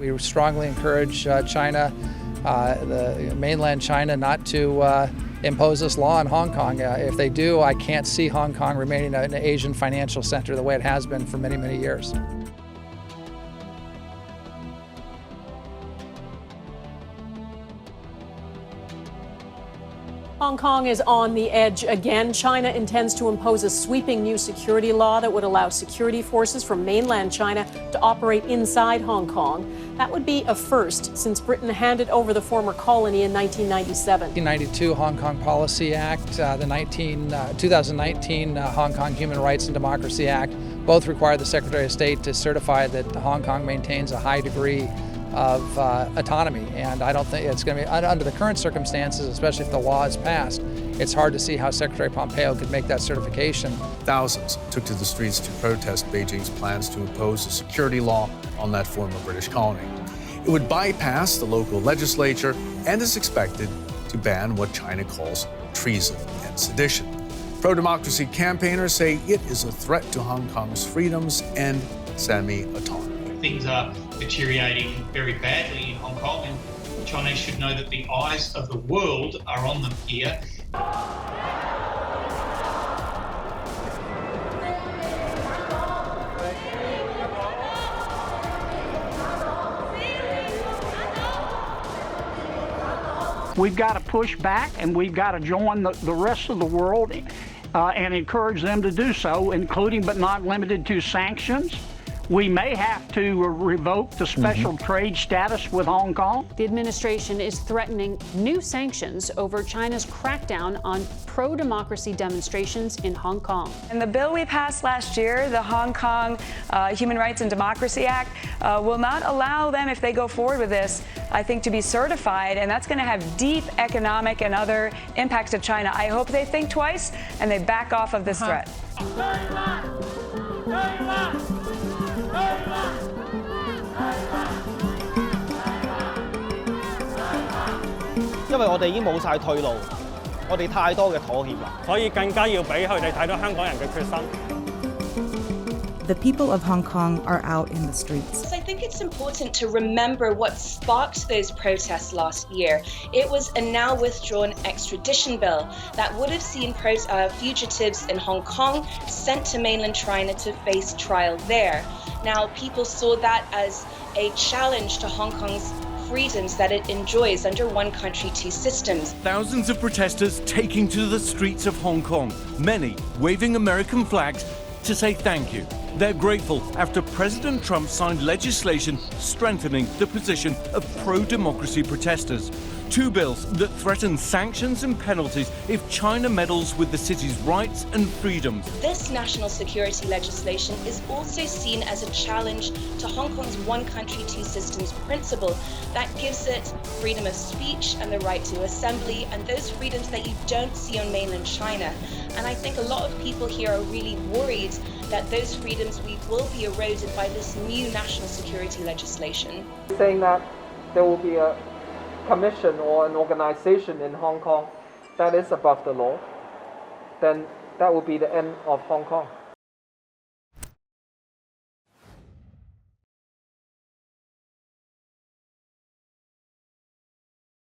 We strongly encourage China, the mainland China, not to impose this law on Hong Kong. If they do, I can't see Hong Kong remaining an Asian financial center the way it has been for many, many years. Hong Kong is on the edge again. China intends to impose a sweeping new security law that would allow security forces from mainland China to operate inside Hong Kong. That would be a first since Britain handed over the former colony in 1997. The 1992 Hong Kong Policy Act, the 2019 Hong Kong Human Rights and Democracy Act, both require the Secretary of State to certify that Hong Kong maintains a high degree of autonomy, and I don't think it's going to be, under the current circumstances, especially if the law is passed, it's hard to see how Secretary Pompeo could make that certification. Thousands took to the streets to protest Beijing's plans to impose a security law on that former British colony. It would bypass the local legislature and is expected to ban what China calls treason and sedition. Pro-democracy campaigners say it is a threat to Hong Kong's freedoms and semi-autonomy. Things are deteriorating very badly in Hong Kong, and Chinese should know that the eyes of the world are on them here. We've got to push back, and we've got to join the rest of the world and encourage them to do so, including but not limited to sanctions. We may have to revoke the special trade status with Hong Kong. The administration is threatening new sanctions over China's crackdown on pro-democracy demonstrations in Hong Kong. And the bill we passed last year, the Hong Kong Human Rights and Democracy Act, will not allow them, if they go forward with this, I think, to be certified, and that's going to have deep economic and other impacts to China. I hope they think twice and they back off of this threat. 因為我哋已經冇晒退路，我哋太多嘅妥協啦，所以更加要俾佢哋睇到香港人嘅決心。 The people of Hong Kong are out in the streets. I think it's important to remember what sparked those protests last year. It was a now withdrawn extradition bill that would have seen fugitives in Hong Kong sent to mainland China to face trial there. Now, people saw that as a challenge to Hong Kong's freedoms that it enjoys under one country, two systems. Thousands of protesters taking to the streets of Hong Kong, many waving American flags to say thank you. They're grateful after President Trump signed legislation strengthening the position of pro-democracy protesters. Two bills that threaten sanctions and penalties if China meddles with the city's rights and freedoms. This national security legislation is also seen as a challenge to Hong Kong's one country, two systems principle that gives it freedom of speech and the right to assembly and those freedoms that you don't see on mainland China. And I think a lot of people here are really worried that those freedoms will be eroded by this new national security legislation. Saying that there will be a commission or an organization in Hong Kong that is above the law, then that will be the end of Hong Kong.